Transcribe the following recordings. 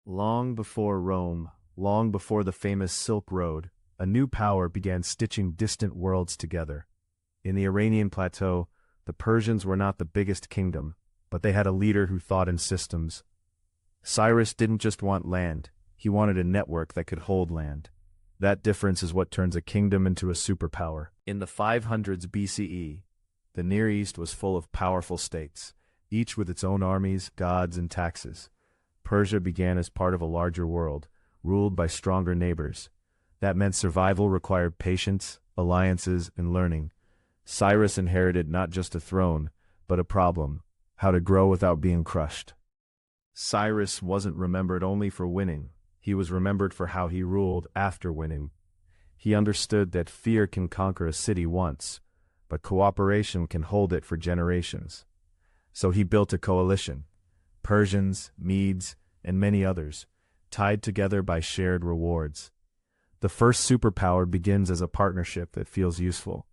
Long before Rome, long before the famous Silk Road, a new power began stitching distant worlds together. In the Iranian plateau, the Persians were not the biggest kingdom, but they had a leader who thought in systems. Cyrus didn't just want land, he wanted a network that could hold land. That difference is what turns a kingdom into a superpower. In the 500s BCE, the Near East was full of powerful states, each with its own armies, gods, and taxes. Persia began as part of a larger world, ruled by stronger neighbors. That meant survival required patience, alliances, and learning. Cyrus inherited not just a throne, but a problem: how to grow without being crushed. Cyrus wasn't remembered only for winning, he was remembered for how he ruled after winning. He understood that fear can conquer a city once, but cooperation can hold it for generations. So he built a coalition: Persians, Medes, and many others, tied together by shared rewards. The first superpower begins as a partnership that feels useful.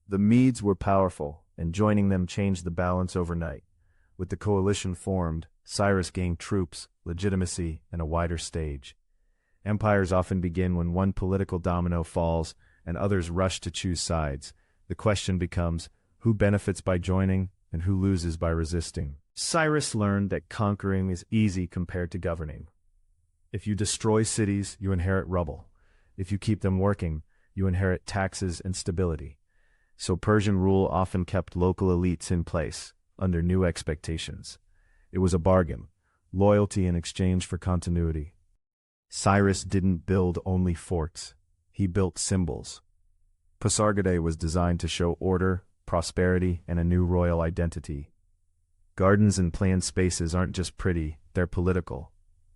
The Medes were powerful, and joining them changed the balance overnight. With the coalition formed, Cyrus gained troops, legitimacy, and a wider stage. Empires often begin when one political domino falls and others rush to choose sides. The question becomes, who benefits by joining and who loses by resisting? Cyrus learned that conquering is easy compared to governing. If you destroy cities, you inherit rubble. If you keep them working, you inherit taxes and stability. So Persian rule often kept local elites in place, under new expectations. It was a bargain, loyalty in exchange for continuity. Cyrus didn't build only forts, he built symbols. Pasargadae was designed to show order, prosperity, and a new royal identity. Gardens and planned spaces aren't just pretty, they're political.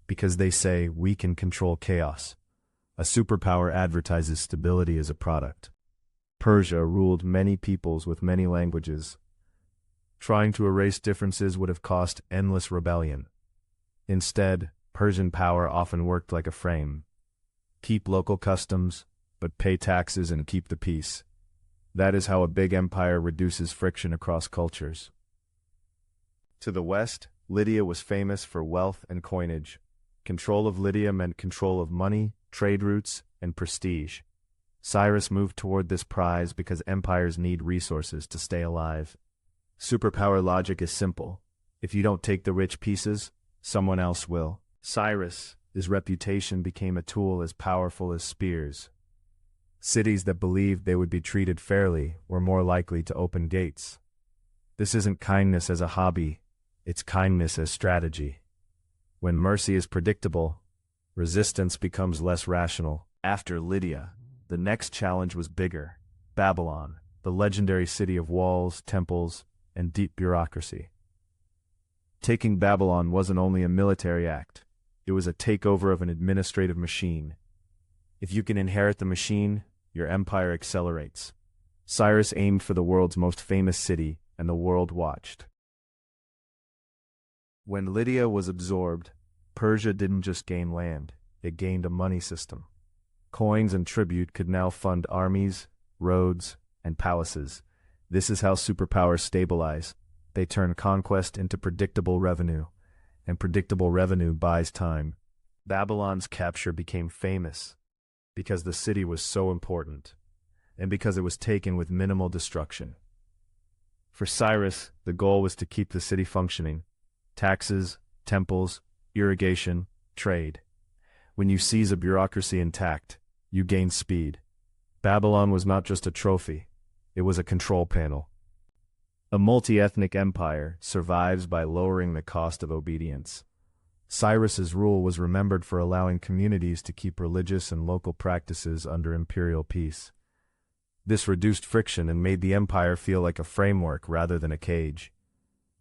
Because they say, we can control chaos. A superpower advertises stability as a product. Persia ruled many peoples with many languages. Trying to erase differences would have cost endless rebellion. Instead, Persian power often worked like a frame. Keep local customs, but pay taxes and keep the peace. That is how a big empire reduces friction across cultures. To the west, Lydia was famous for wealth and coinage. Control of Lydia meant control of money, trade routes, and prestige. Cyrus moved toward this prize because empires need resources to stay alive. Superpower logic is simple. If you don't take the rich pieces, someone else will. Cyrus, his reputation became a tool as powerful as spears. Cities that believed they would be treated fairly were more likely to open gates. This isn't kindness as a hobby, it's kindness as strategy. When mercy is predictable, resistance becomes less rational. After Lydia, the next challenge was bigger: Babylon, the legendary city of walls, temples, and deep bureaucracy. Taking Babylon wasn't only a military act, it was a takeover of an administrative machine. If you can inherit the machine, your empire accelerates. Cyrus aimed for the world's most famous city, and the world watched. When Lydia was absorbed, Persia didn't just gain land, it gained a money system. Coins and tribute could now fund armies, roads, and palaces. This is how superpowers stabilize. They turn conquest into predictable revenue, and predictable revenue buys time. Babylon's capture became famous because the city was so important, and because it was taken with minimal destruction. For Cyrus, the goal was to keep the city functioning: taxes, temples, irrigation, trade. When you seize a bureaucracy intact, you gain speed. Babylon was not just a trophy, it was a control panel. A multi-ethnic empire survives by lowering the cost of obedience. Cyrus's rule was remembered for allowing communities to keep religious and local practices under imperial peace. This reduced friction and made the empire feel like a framework rather than a cage.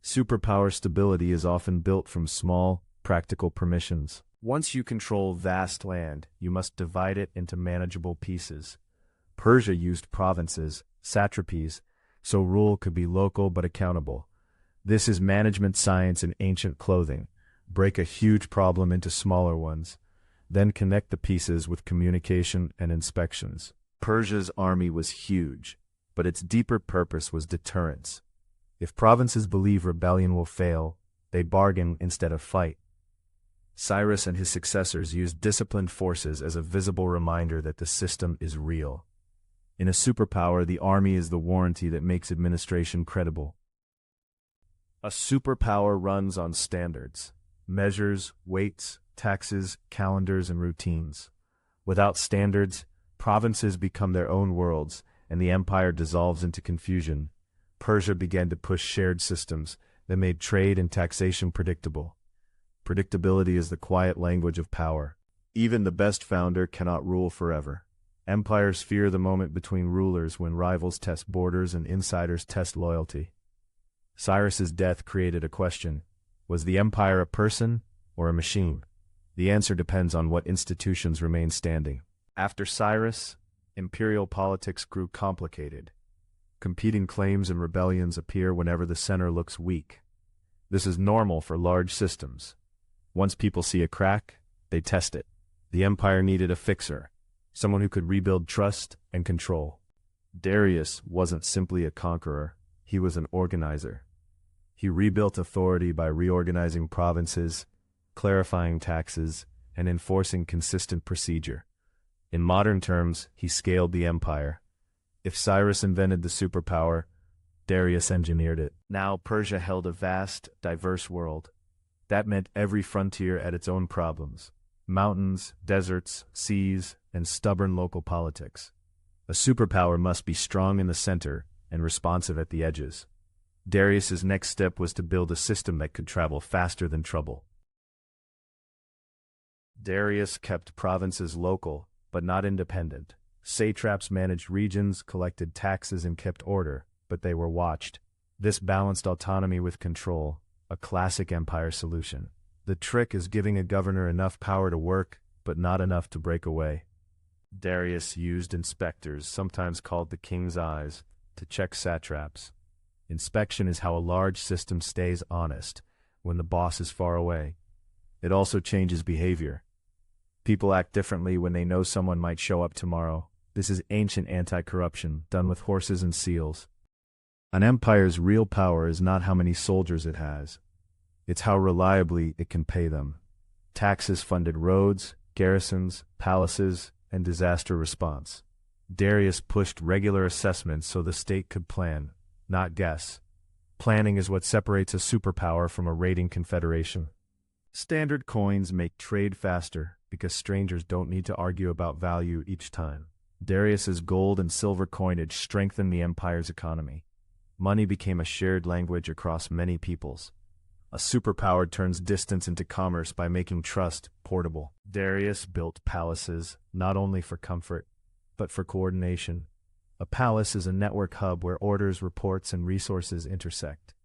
Superpower stability is often built from small, practical permissions. Once you control vast land, you must divide it into manageable pieces. Persia used provinces, satrapies, so rule could be local but accountable. This is management science in ancient clothing. Break a huge problem into smaller ones, then connect the pieces with communication and inspections. Persia's army was huge, but its deeper purpose was deterrence. If provinces believe rebellion will fail, they bargain instead of fight. Cyrus and his successors used disciplined forces as a visible reminder that the system is real. In a superpower, the army is the warranty that makes administration credible. A superpower runs on standards, measures, weights, taxes, calendars, and routines. Without standards, provinces become their own worlds, and the empire dissolves into confusion. Persia began to push shared systems that made trade and taxation predictable. Predictability is the quiet language of power. Even the best founder cannot rule forever. Empires fear the moment between rulers when rivals test borders and insiders test loyalty. Cyrus's death created a question. Was the empire a person or a machine? The answer depends on what institutions remain standing. After Cyrus, imperial politics grew complicated. Competing claims and rebellions appear whenever the center looks weak. This is normal for large systems. Once people see a crack, they test it. The empire needed a fixer, someone who could rebuild trust and control. Darius wasn't simply a conqueror, he was an organizer. He rebuilt authority by reorganizing provinces, clarifying taxes, and enforcing consistent procedure. In modern terms, he scaled the empire. If Cyrus invented the superpower, Darius engineered it. Now Persia held a vast, diverse world. That meant every frontier had its own problems. Mountains, deserts, seas, and stubborn local politics. A superpower must be strong in the center and responsive at the edges. Darius's next step was to build a system that could travel faster than trouble. Darius kept provinces local, but not independent. Satraps managed regions, collected taxes, and kept order, but they were watched. This balanced autonomy with control, a classic empire solution. The trick is giving a governor enough power to work, but not enough to break away. Darius used inspectors, sometimes called the king's eyes, to check satraps. Inspection is how a large system stays honest when the boss is far away. It also changes behavior. People act differently when they know someone might show up tomorrow. This is ancient anti-corruption, done with horses and seals. An empire's real power is not how many soldiers it has. It's how reliably it can pay them. Taxes funded roads, garrisons, palaces, and disaster response. Darius pushed regular assessments so the state could plan, not guess. Planning is what separates a superpower from a raiding confederation. Standard coins make trade faster because strangers don't need to argue about value each time. Darius's gold and silver coinage strengthened the empire's economy. Money became a shared language across many peoples. A superpower turns distance into commerce by making trust portable. Darius built palaces not only for comfort, but for coordination. A palace is a network hub where orders, reports, and resources intersect.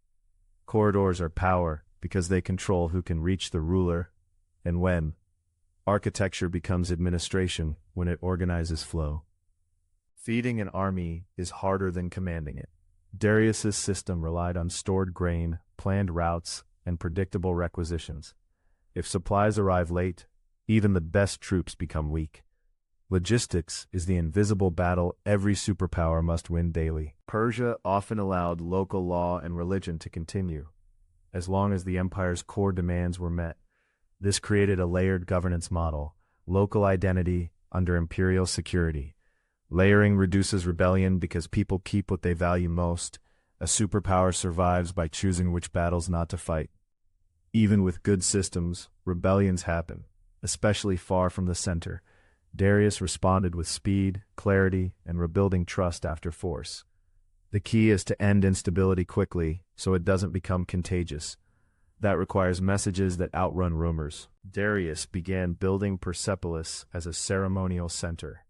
Corridors are power because they control who can reach the ruler and when. Architecture becomes administration when it organizes flow. Feeding an army is harder than commanding it. Darius's system relied on stored grain, planned routes, and predictable requisitions. If supplies arrive late, even the best troops become weak. Logistics is the invisible battle every superpower must win daily. Persia often allowed local law and religion to continue, as long as the empire's core demands were met. This created a layered governance model, local identity under imperial security. Layering reduces rebellion because people keep what they value most. A superpower survives by choosing which battles not to fight. Even with good systems, rebellions happen, especially far from the center. Darius responded with speed, clarity, and rebuilding trust after force. The key is to end instability quickly so it doesn't become contagious. That requires messages that outrun rumors. Darius began building Persepolis as a ceremonial center.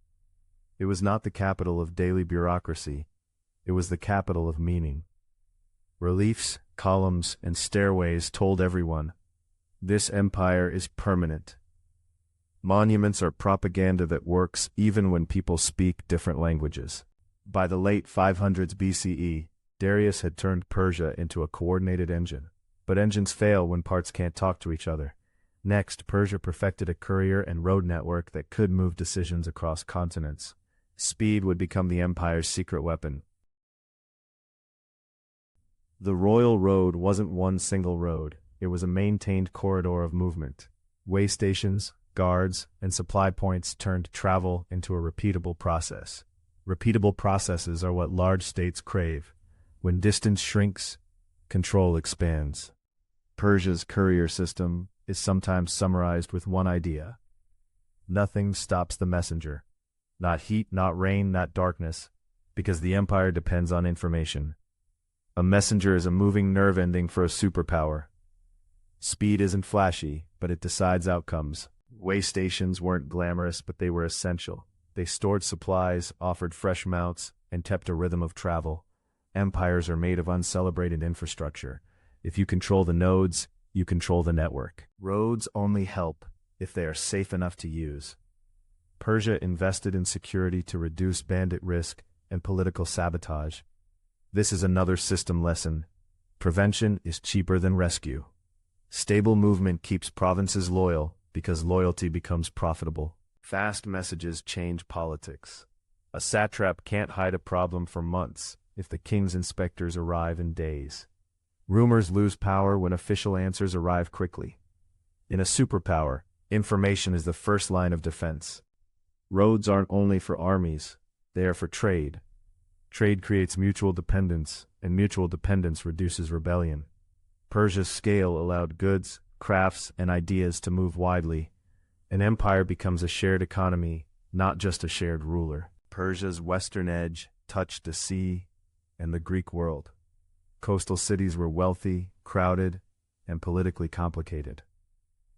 It was not the capital of daily bureaucracy. It was the capital of meaning. Reliefs, columns, and stairways told everyone, this empire is permanent. Monuments are propaganda that works even when people speak different languages. By the late 500s BCE, Darius had turned Persia into a coordinated engine. But engines fail when parts can't talk to each other. Next, Persia perfected a courier and road network that could move decisions across continents. Speed would become the empire's secret weapon. The royal road wasn't one single road, it was a maintained corridor of movement. Way stations, guards, and supply points turned travel into a repeatable process. Repeatable processes are what large states crave. When distance shrinks, control expands. Persia's courier system is sometimes summarized with one idea. Nothing stops the messenger. Not heat, not rain, not darkness, because the empire depends on information. A messenger is a moving nerve ending for a superpower. Speed isn't flashy, but it decides outcomes. Way stations weren't glamorous, but they were essential. They stored supplies, offered fresh mounts, and kept a rhythm of travel. Empires are made of uncelebrated infrastructure. If you control the nodes, you control the network. Roads only help if they are safe enough to use. Persia invested in security to reduce bandit risk and political sabotage. This is another system lesson. Prevention is cheaper than rescue. Stable movement keeps provinces loyal because loyalty becomes profitable. Fast messages change politics. A satrap can't hide a problem for months if the king's inspectors arrive in days. Rumors lose power when official answers arrive quickly. In a superpower, information is the first line of defense. Roads aren't only for armies, they are for trade. Trade creates mutual dependence, and mutual dependence reduces rebellion. Persia's scale allowed goods, crafts, and ideas to move widely. An empire becomes a shared economy, not just a shared ruler. Persia's western edge touched the sea and the Greek world. Coastal cities were wealthy, crowded, and politically complicated.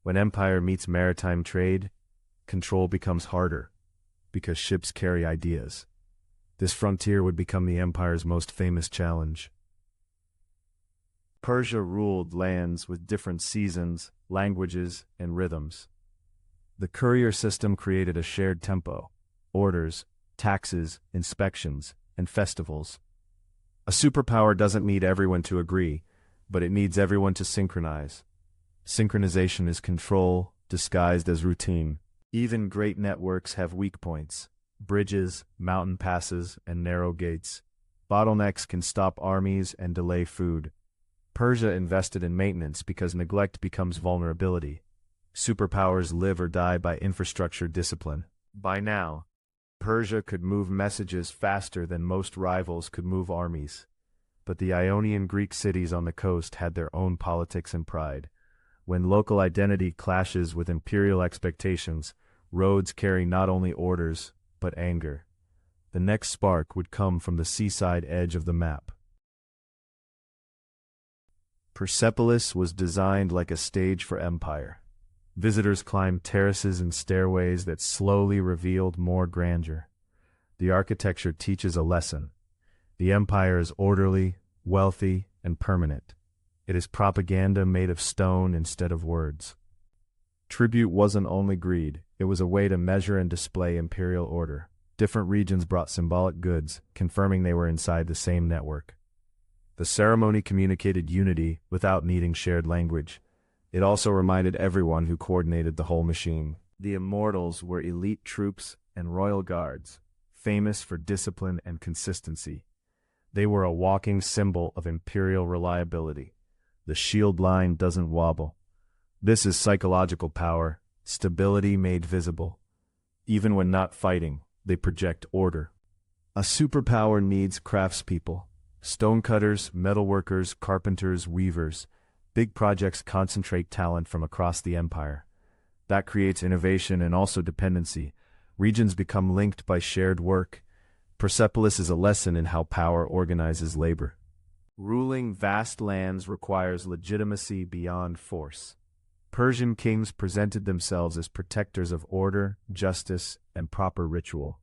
When empire meets maritime trade, control becomes harder, because ships carry ideas. This frontier would become the empire's most famous challenge. Persia ruled lands with different seasons, languages, and rhythms. The courier system created a shared tempo: orders, taxes, inspections, and festivals. A superpower doesn't need everyone to agree, but it needs everyone to synchronize. Synchronization is control, disguised as routine. Even great networks have weak points: bridges, mountain passes, and narrow gates. Bottlenecks can stop armies and delay food. Persia invested in maintenance because neglect becomes vulnerability. Superpowers live or die by infrastructure discipline. By now, Persia could move messages faster than most rivals could move armies. But the Ionian Greek cities on the coast had their own politics and pride. When local identity clashes with imperial expectations, roads carry not only orders, but anger. The next spark would come from the seaside edge of the map. Persepolis was designed like a stage for empire. Visitors climbed terraces and stairways that slowly revealed more grandeur. The architecture teaches a lesson. The empire is orderly, wealthy, and permanent. It is propaganda made of stone instead of words. Tribute wasn't only greed, it was a way to measure and display imperial order. Different regions brought symbolic goods, confirming they were inside the same network. The ceremony communicated unity without needing shared language. It also reminded everyone who coordinated the whole machine. The immortals were elite troops and royal guards, famous for discipline and consistency. They were a walking symbol of imperial reliability. The shield line doesn't wobble. This is psychological power, stability made visible. Even when not fighting, they project order. A superpower needs craftspeople. Stonecutters, metalworkers, carpenters, weavers. Big projects concentrate talent from across the empire. That creates innovation and also dependency. Regions become linked by shared work. Persepolis is a lesson in how power organizes labor. Ruling vast lands requires legitimacy beyond force. Persian kings presented themselves as protectors of order, justice, and proper ritual.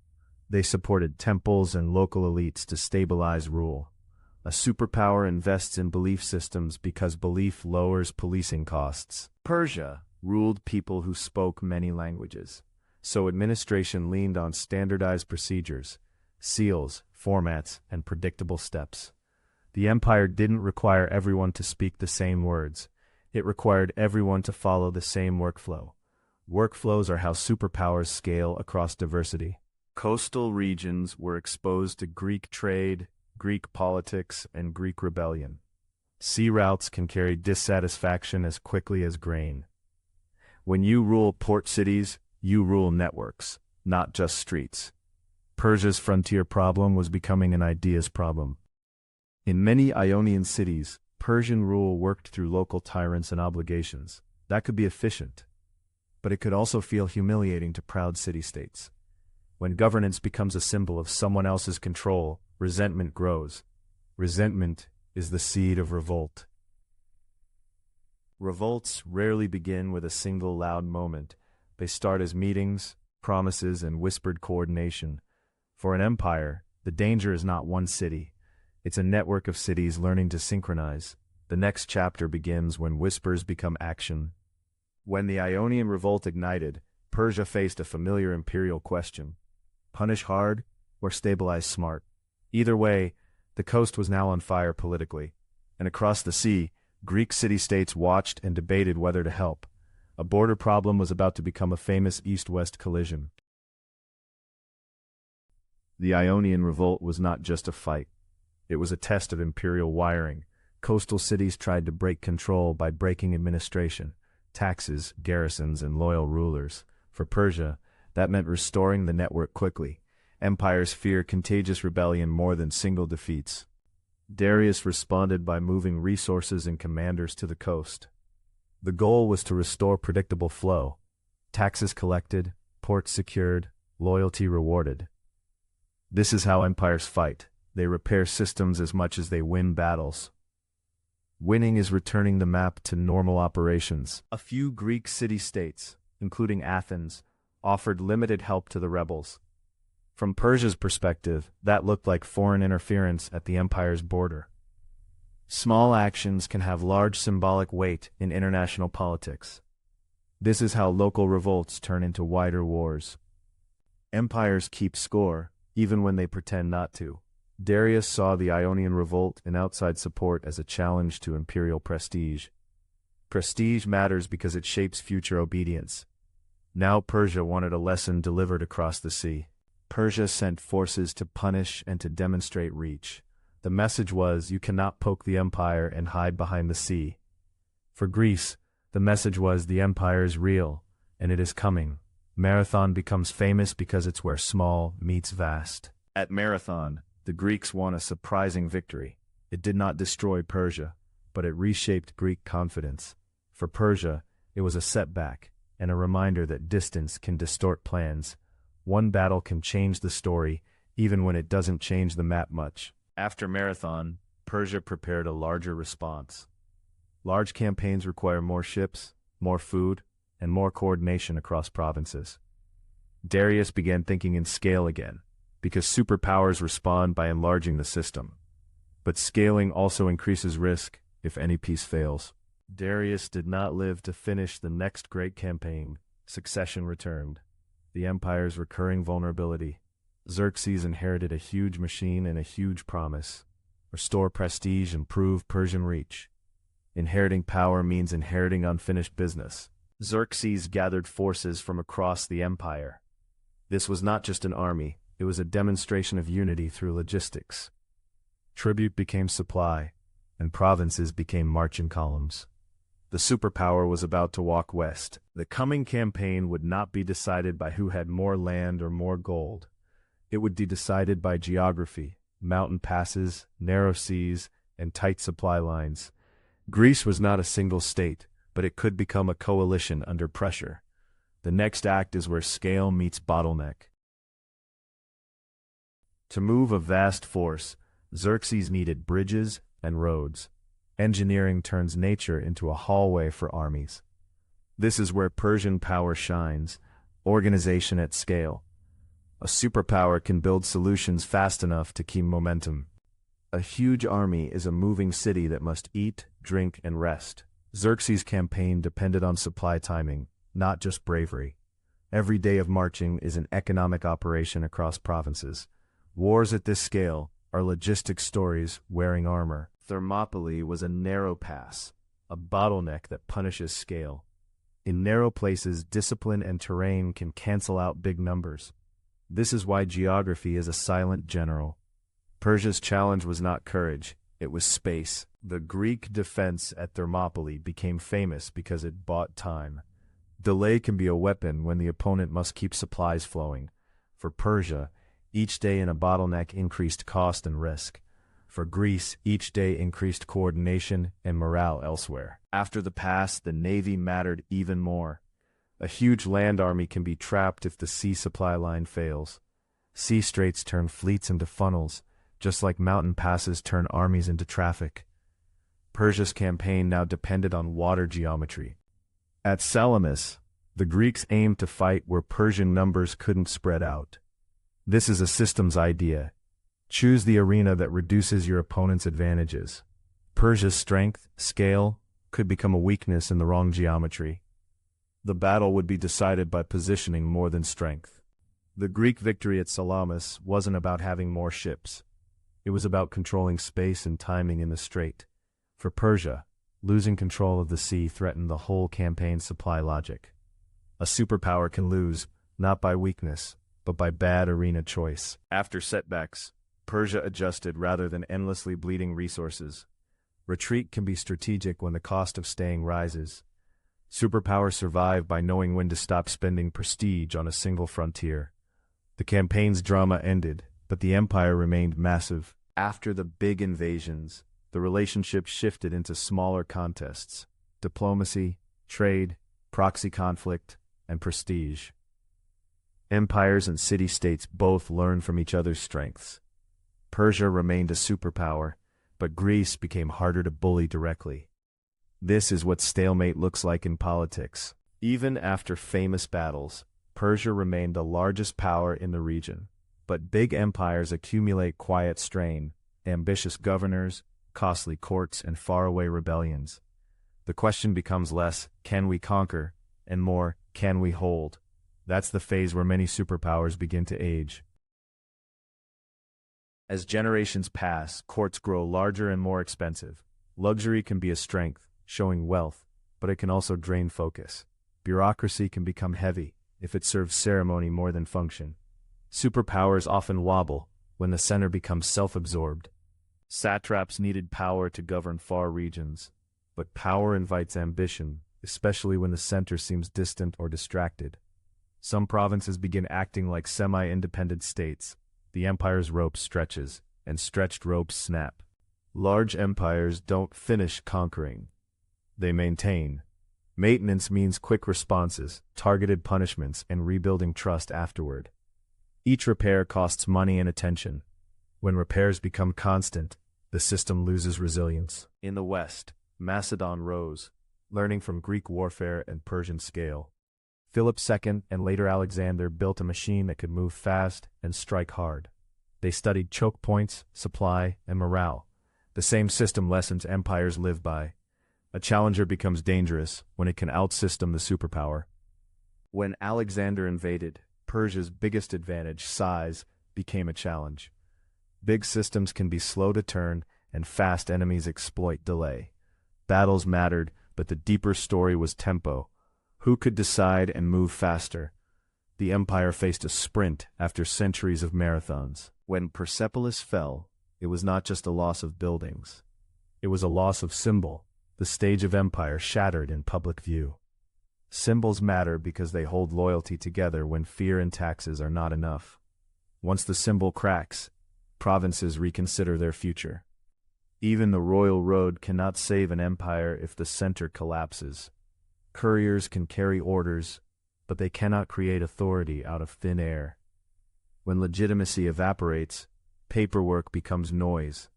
They supported temples and local elites to stabilize rule. A superpower invests in belief systems because belief lowers policing costs. Persia ruled people who spoke many languages, so administration leaned on standardized procedures, seals, formats, and predictable steps. The empire didn't require everyone to speak the same words. It required everyone to follow the same workflow. Workflows are how superpowers scale across diversity. Coastal regions were exposed to Greek trade, Greek politics, and Greek rebellion. Sea routes can carry dissatisfaction as quickly as grain. When you rule port cities, you rule networks, not just streets. Persia's frontier problem was becoming an ideas problem. In many Ionian cities, Persian rule worked through local tyrants and obligations. That could be efficient, but it could also feel humiliating to proud city-states. When governance becomes a symbol of someone else's control, resentment grows. Resentment is the seed of revolt. Revolts rarely begin with a single loud moment. They start as meetings, promises, and whispered coordination. For an empire, the danger is not one city. It's a network of cities learning to synchronize. The next chapter begins when whispers become action. When the Ionian revolt ignited, Persia faced a familiar imperial question. Punish hard or stabilize smart? Either way, the coast was now on fire politically. And across the sea, Greek city-states watched and debated whether to help. A border problem was about to become a famous east-west collision. The Ionian revolt was not just a fight. It was a test of imperial wiring. Coastal cities tried to break control by breaking administration, taxes, garrisons, and loyal rulers. For Persia, that meant restoring the network quickly. Empires fear contagious rebellion more than single defeats. Darius responded by moving resources and commanders to the coast. The goal was to restore predictable flow. Taxes collected, ports secured, loyalty rewarded. This is how empires fight. They repair systems as much as they win battles. Winning is returning the map to normal operations. A few Greek city-states, including Athens, offered limited help to the rebels. From Persia's perspective, that looked like foreign interference at the empire's border. Small actions can have large symbolic weight in international politics. This is how local revolts turn into wider wars. Empires keep score, even when they pretend not to. Darius saw the Ionian revolt and outside support as a challenge to imperial prestige. Prestige matters because it shapes future obedience. Now Persia wanted a lesson delivered across the sea. Persia sent forces to punish and to demonstrate reach. The message was, you cannot poke the empire and hide behind the sea. For Greece, the message was, the empire is real, and it is coming. Marathon becomes famous because it's where small meets vast. At Marathon, the Greeks won a surprising victory. It did not destroy Persia, but it reshaped Greek confidence. For Persia, it was a setback, and a reminder that distance can distort plans. One battle can change the story, even when it doesn't change the map much. After Marathon, Persia prepared a larger response. Large campaigns require more ships, more food, and more coordination across provinces. Darius began thinking in scale again, because superpowers respond by enlarging the system. But scaling also increases risk if any piece fails. Darius did not live to finish the next great campaign. Succession returned. The empire's recurring vulnerability. Xerxes inherited a huge machine and a huge promise. Restore prestige, improve Persian reach. Inheriting power means inheriting unfinished business. Xerxes gathered forces from across the empire. This was not just an army, it was a demonstration of unity through logistics. Tribute became supply, and provinces became marching columns. The superpower was about to walk west. The coming campaign would not be decided by who had more land or more gold. It would be decided by geography, mountain passes, narrow seas, and tight supply lines. Greece was not a single state, but it could become a coalition under pressure. The next act is where scale meets bottleneck. To move a vast force, Xerxes needed bridges and roads. Engineering turns nature into a hallway for armies. This is where Persian power shines, organization at scale. A superpower can build solutions fast enough to keep momentum. A huge army is a moving city that must eat, drink, and rest. Xerxes' campaign depended on supply timing, not just bravery. Every day of marching is an economic operation across provinces. Wars at this scale are logistics stories wearing armor. Thermopylae was a narrow pass, a bottleneck that punishes scale. In narrow places, discipline and terrain can cancel out big numbers. This is why geography is a silent general. Persia's challenge was not courage, it was space. The Greek defense at Thermopylae became famous because it bought time. Delay can be a weapon when the opponent must keep supplies flowing. For Persia, each day in a bottleneck increased cost and risk. For Greece, each day increased coordination and morale elsewhere. After the pass, the navy mattered even more. A huge land army can be trapped if the sea supply line fails. Sea straits turn fleets into funnels, just like mountain passes turn armies into traffic. Persia's campaign now depended on water geometry. At Salamis, the Greeks aimed to fight where Persian numbers couldn't spread out. This is a systems idea. Choose the arena that reduces your opponent's advantages. Persia's strength, scale, could become a weakness in the wrong geometry. The battle would be decided by positioning more than strength. The Greek victory at Salamis wasn't about having more ships. It was about controlling space and timing in the strait. For Persia, losing control of the sea threatened the whole campaign's supply logic. A superpower can lose, not by weakness, but by bad arena choice. After setbacks, Persia adjusted rather than endlessly bleeding resources. Retreat can be strategic when the cost of staying rises. Superpowers survive by knowing when to stop spending prestige on a single frontier. The campaign's drama ended, but the empire remained massive. After the big invasions, the relationship shifted into smaller contests: diplomacy, trade, proxy conflict, and prestige. Empires and city-states both learned from each other's strengths. Persia remained a superpower, but Greece became harder to bully directly. This is what stalemate looks like in politics. Even after famous battles, Persia remained the largest power in the region. But big empires accumulate quiet strain, ambitious governors, costly courts, and faraway rebellions. The question becomes less, can we conquer, and more, can we hold? That's the phase where many superpowers begin to age. As generations pass, courts grow larger and more expensive. Luxury can be a strength, showing wealth, but it can also drain focus. Bureaucracy can become heavy if it serves ceremony more than function. Superpowers often wobble when the center becomes self-absorbed. Satraps needed power to govern far regions, but power invites ambition, especially when the center seems distant or distracted. Some provinces begin acting like semi-independent states. The empire's rope stretches, and stretched ropes snap. Large empires don't finish conquering. They maintain. Maintenance means quick responses, targeted punishments, and rebuilding trust afterward. Each repair costs money and attention. When repairs become constant, the system loses resilience. In the West, Macedon rose, learning from Greek warfare and Persian scale. Philip II and later Alexander built a machine that could move fast and strike hard. They studied choke points, supply, and morale, the same system lessons empires live by. A challenger becomes dangerous when it can outsystem the superpower. When Alexander invaded, Persia's biggest advantage, size, became a challenge. Big systems can be slow to turn, and fast enemies exploit delay. Battles mattered, but the deeper story was tempo. Who could decide and move faster? The empire faced a sprint after centuries of marathons. When Persepolis fell, it was not just a loss of buildings. It was a loss of symbol. The stage of empire shattered in public view. Symbols matter because they hold loyalty together when fear and taxes are not enough. Once the symbol cracks, provinces reconsider their future. Even the royal road cannot save an empire if the center collapses. Couriers can carry orders, but they cannot create authority out of thin air. When legitimacy evaporates, paperwork becomes noise.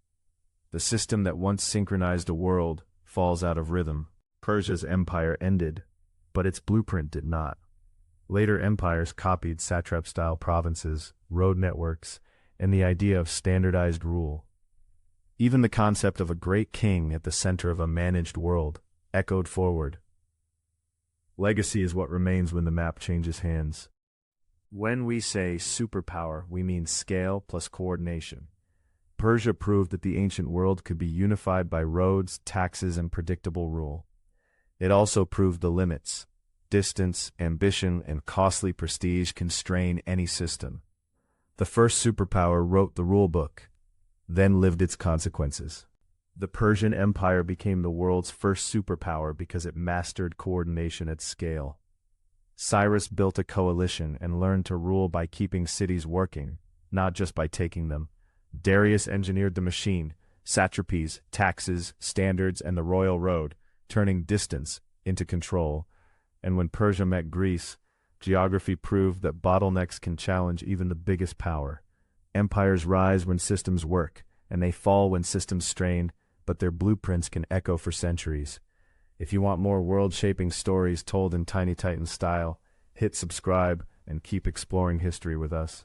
The system that once synchronized a world falls out of rhythm. Persia's empire ended, but its blueprint did not. Later empires copied satrap-style provinces, road networks, and the idea of standardized rule. Even the concept of a great king at the center of a managed world echoed forward. Legacy is what remains when the map changes hands. When we say superpower, we mean scale plus coordination. Persia proved that the ancient world could be unified by roads, taxes, and predictable rule. It also proved the limits. Distance, ambition, and costly prestige can strain any system. The first superpower wrote the rulebook, then lived its consequences. The Persian Empire became the world's first superpower because it mastered coordination at scale. Cyrus built a coalition and learned to rule by keeping cities working, not just by taking them. Darius engineered the machine, satrapies, taxes, standards, and the royal road, turning distance into control. And when Persia met Greece, geography proved that bottlenecks can challenge even the biggest power. Empires rise when systems work, and they fall when systems strain, but their blueprints can echo for centuries. If you want more world-shaping stories told in Tiny Titan style, hit subscribe and keep exploring history with us.